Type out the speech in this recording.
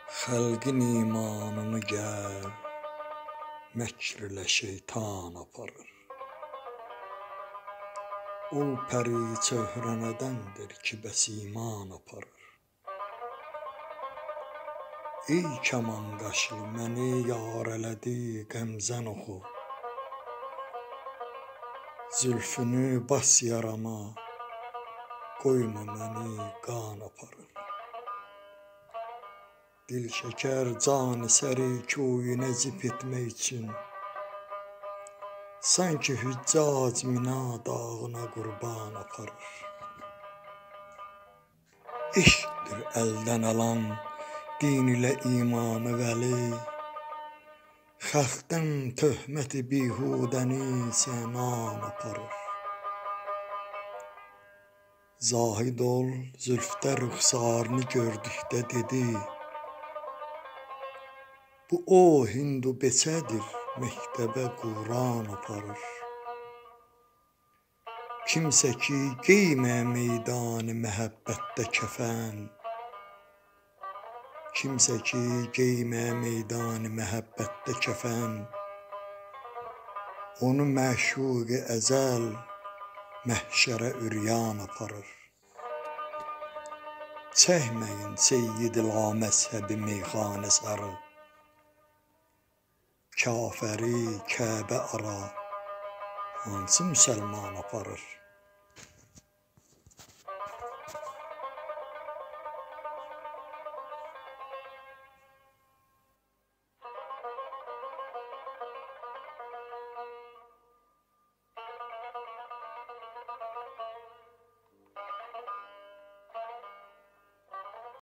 Xalqın imanını gəl, məkr ilə şeytan aparır. Ol pəri çöhrə nədəndir ki, bəs iman aparır. Ey kaman qaşlı, məni yar elədi qəmzən oxu. Zülfünü bas yarama, qoyma məni qan aparır. Dil şəkər can-ı səri köyünə cip etmək üçün, sanki hüccac Mina dağına qurban aparır. Eşqdir əldən alan din ilə imanı vəli, xalqdan töhməti bihudəni sənan aparır. Zahid ol, zülfdə rüxsarını gördükdə dedi, bu o hindu beçədir, məktəbə Quran aparır. Kimsə ki geymə meydanı məhəbbətdə kəfən, kimsə ki geymə meydanı məhəbbətdə kəfən, onu məşuq-i əzəl məhşərə üryan aparır. Çəkməyin Seyyid-i-Laməzhəbi meyxanə sarı, kafəri Kəbə ara hansı müsəlman aparır?